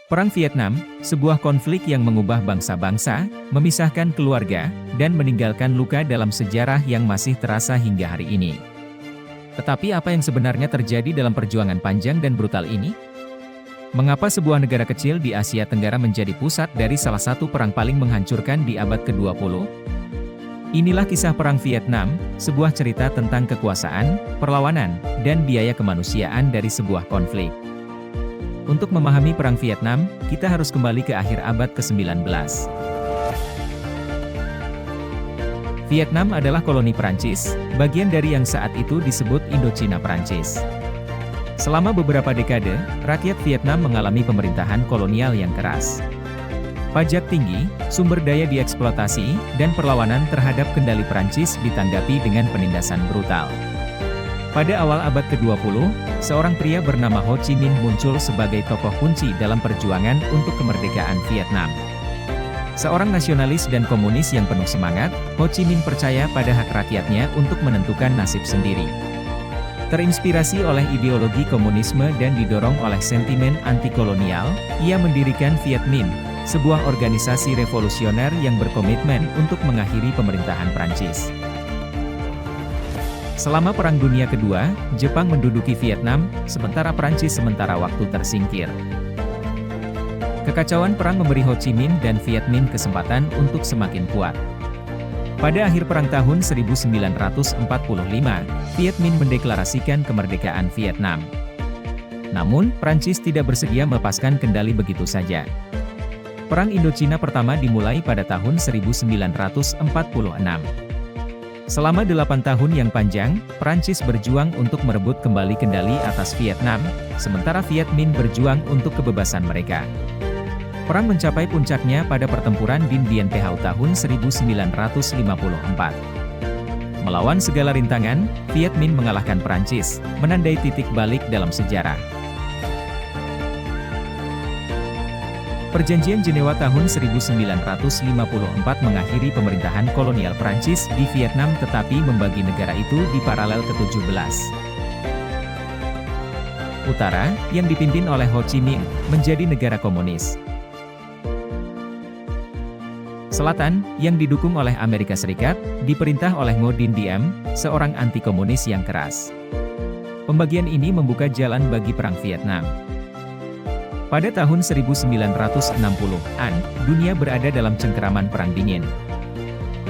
Perang Vietnam, sebuah konflik yang mengubah bangsa-bangsa, memisahkan keluarga, dan meninggalkan luka dalam sejarah yang masih terasa hingga hari ini. Tetapi apa yang sebenarnya terjadi dalam perjuangan panjang dan brutal ini? Mengapa sebuah negara kecil di Asia Tenggara menjadi pusat dari salah satu perang paling menghancurkan di abad ke-20? Inilah kisah Perang Vietnam, sebuah cerita tentang kekuasaan, perlawanan, dan biaya kemanusiaan dari sebuah konflik. Untuk memahami Perang Vietnam, kita harus kembali ke akhir abad ke-19. Vietnam adalah koloni Prancis, bagian dari yang saat itu disebut Indochina Prancis. Selama beberapa dekade, rakyat Vietnam mengalami pemerintahan kolonial yang keras. Pajak tinggi, sumber daya dieksploitasi, dan perlawanan terhadap kendali Prancis ditanggapi dengan penindasan brutal. Pada awal abad ke-20, seorang pria bernama Ho Chi Minh muncul sebagai tokoh kunci dalam perjuangan untuk kemerdekaan Vietnam. Seorang nasionalis dan komunis yang penuh semangat, Ho Chi Minh percaya pada hak rakyatnya untuk menentukan nasib sendiri. Terinspirasi oleh ideologi komunisme dan didorong oleh sentimen anti-kolonial, ia mendirikan Viet Minh, sebuah organisasi revolusioner yang berkomitmen untuk mengakhiri pemerintahan Prancis. Selama Perang Dunia Kedua, Jepang menduduki Vietnam, sementara Prancis sementara waktu tersingkir. Kekacauan perang memberi Ho Chi Minh dan Viet Minh kesempatan untuk semakin kuat. Pada akhir perang tahun 1945, Viet Minh mendeklarasikan kemerdekaan Vietnam. Namun, Prancis tidak bersedia melepaskan kendali begitu saja. Perang Indochina pertama dimulai pada tahun 1946. Selama 8 tahun yang panjang, Prancis berjuang untuk merebut kembali kendali atas Vietnam, sementara Viet Minh berjuang untuk kebebasan mereka. Perang mencapai puncaknya pada pertempuran Dien Bien Phu tahun 1954. Melawan segala rintangan, Viet Minh mengalahkan Prancis, menandai titik balik dalam sejarah. Perjanjian Jenewa tahun 1954 mengakhiri pemerintahan kolonial Prancis di Vietnam tetapi membagi negara itu di paralel ke-17. Utara, yang dipimpin oleh Ho Chi Minh, menjadi negara komunis. Selatan, yang didukung oleh Amerika Serikat, diperintah oleh Ngo Dinh Diem, seorang anti-komunis yang keras. Pembagian ini membuka jalan bagi Perang Vietnam. Pada tahun 1960-an, dunia berada dalam cengkeraman Perang Dingin.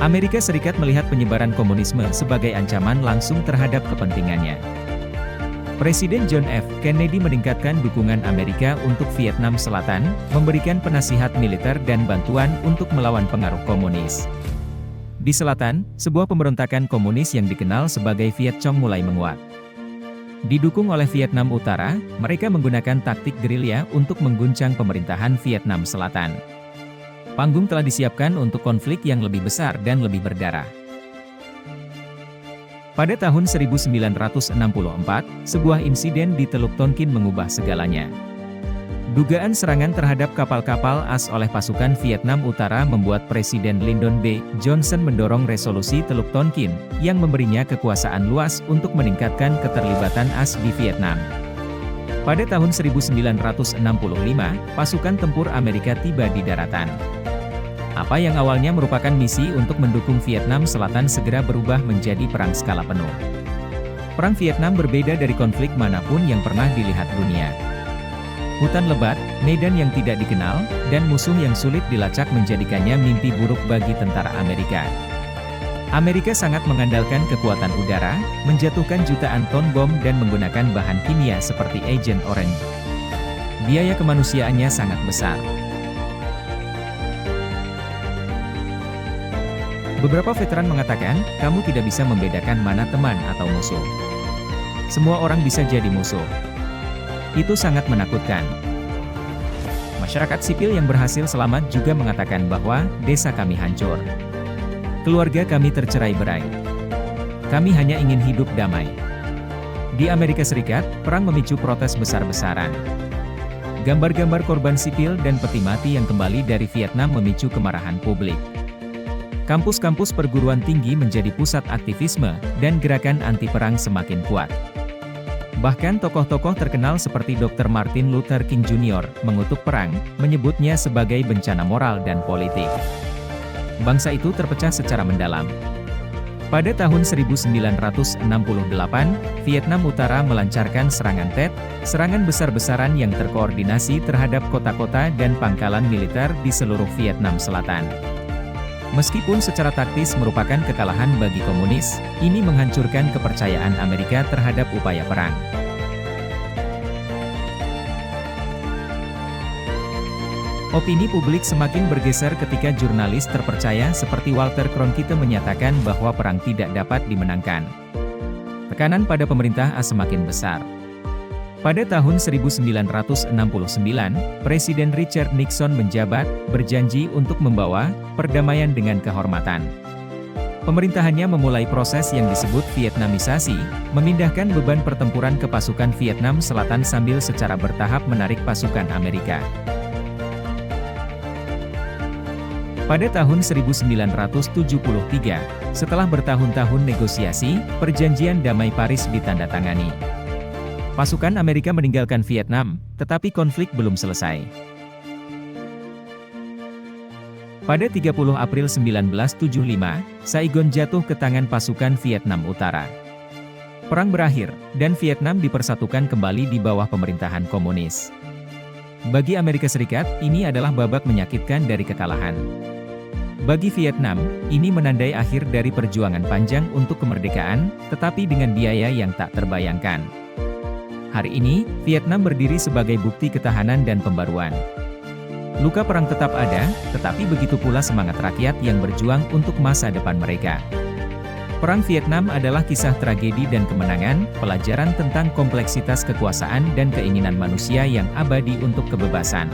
Amerika Serikat melihat penyebaran komunisme sebagai ancaman langsung terhadap kepentingannya. Presiden John F. Kennedy meningkatkan dukungan Amerika untuk Vietnam Selatan, memberikan penasihat militer dan bantuan untuk melawan pengaruh komunis. Di selatan, sebuah pemberontakan komunis yang dikenal sebagai Viet Cong mulai menguat. Didukung oleh Vietnam Utara, mereka menggunakan taktik gerilya untuk mengguncang pemerintahan Vietnam Selatan. Panggung telah disiapkan untuk konflik yang lebih besar dan lebih berdarah. Pada tahun 1964, sebuah insiden di Teluk Tonkin mengubah segalanya. Dugaan serangan terhadap kapal-kapal as oleh pasukan Vietnam Utara membuat Presiden Lyndon B. Johnson mendorong resolusi Teluk Tonkin, yang memberinya kekuasaan luas untuk meningkatkan keterlibatan as di Vietnam. Pada tahun 1965, pasukan tempur Amerika tiba di daratan. Apa yang awalnya merupakan misi untuk mendukung Vietnam Selatan segera berubah menjadi perang skala penuh. Perang Vietnam berbeda dari konflik manapun yang pernah dilihat dunia. Hutan lebat, medan yang tidak dikenal, dan musuh yang sulit dilacak menjadikannya mimpi buruk bagi tentara Amerika. Amerika sangat mengandalkan kekuatan udara, menjatuhkan jutaan ton bom dan menggunakan bahan kimia seperti Agent Orange. Biaya kemanusiaannya sangat besar. Beberapa veteran mengatakan, kamu tidak bisa membedakan mana teman atau musuh. Semua orang bisa jadi musuh. Itu sangat menakutkan. Masyarakat sipil yang berhasil selamat juga mengatakan bahwa, desa kami hancur. Keluarga kami tercerai-berai. Kami hanya ingin hidup damai. Di Amerika Serikat, perang memicu protes besar-besaran. Gambar-gambar korban sipil dan peti mati yang kembali dari Vietnam memicu kemarahan publik. Kampus-kampus perguruan tinggi menjadi pusat aktivisme, dan gerakan anti-perang semakin kuat. Bahkan tokoh-tokoh terkenal seperti Dr. Martin Luther King Jr. mengutuk perang, menyebutnya sebagai bencana moral dan politik. Bangsa itu terpecah secara mendalam. Pada tahun 1968, Vietnam Utara melancarkan serangan Tet, serangan besar-besaran yang terkoordinasi terhadap kota-kota dan pangkalan militer di seluruh Vietnam Selatan. Meskipun secara taktis merupakan kekalahan bagi komunis, ini menghancurkan kepercayaan Amerika terhadap upaya perang. Opini publik semakin bergeser ketika jurnalis terpercaya seperti Walter Cronkite menyatakan bahwa perang tidak dapat dimenangkan. Tekanan pada pemerintah AS semakin besar. Pada tahun 1969, Presiden Richard Nixon menjabat, berjanji untuk membawa perdamaian dengan kehormatan. Pemerintahannya memulai proses yang disebut Vietnamisasi, memindahkan beban pertempuran ke pasukan Vietnam Selatan sambil secara bertahap menarik pasukan Amerika. Pada tahun 1973, setelah bertahun-tahun negosiasi, perjanjian damai Paris ditandatangani. Pasukan Amerika meninggalkan Vietnam, tetapi konflik belum selesai. Pada 30 April 1975, Saigon jatuh ke tangan pasukan Vietnam Utara. Perang berakhir, dan Vietnam dipersatukan kembali di bawah pemerintahan komunis. Bagi Amerika Serikat, ini adalah babak menyakitkan dari kekalahan. Bagi Vietnam, ini menandai akhir dari perjuangan panjang untuk kemerdekaan, tetapi dengan biaya yang tak terbayangkan. Hari ini, Vietnam berdiri sebagai bukti ketahanan dan pembaruan. Luka perang tetap ada, tetapi begitu pula semangat rakyat yang berjuang untuk masa depan mereka. Perang Vietnam adalah kisah tragedi dan kemenangan, pelajaran tentang kompleksitas kekuasaan dan keinginan manusia yang abadi untuk kebebasan.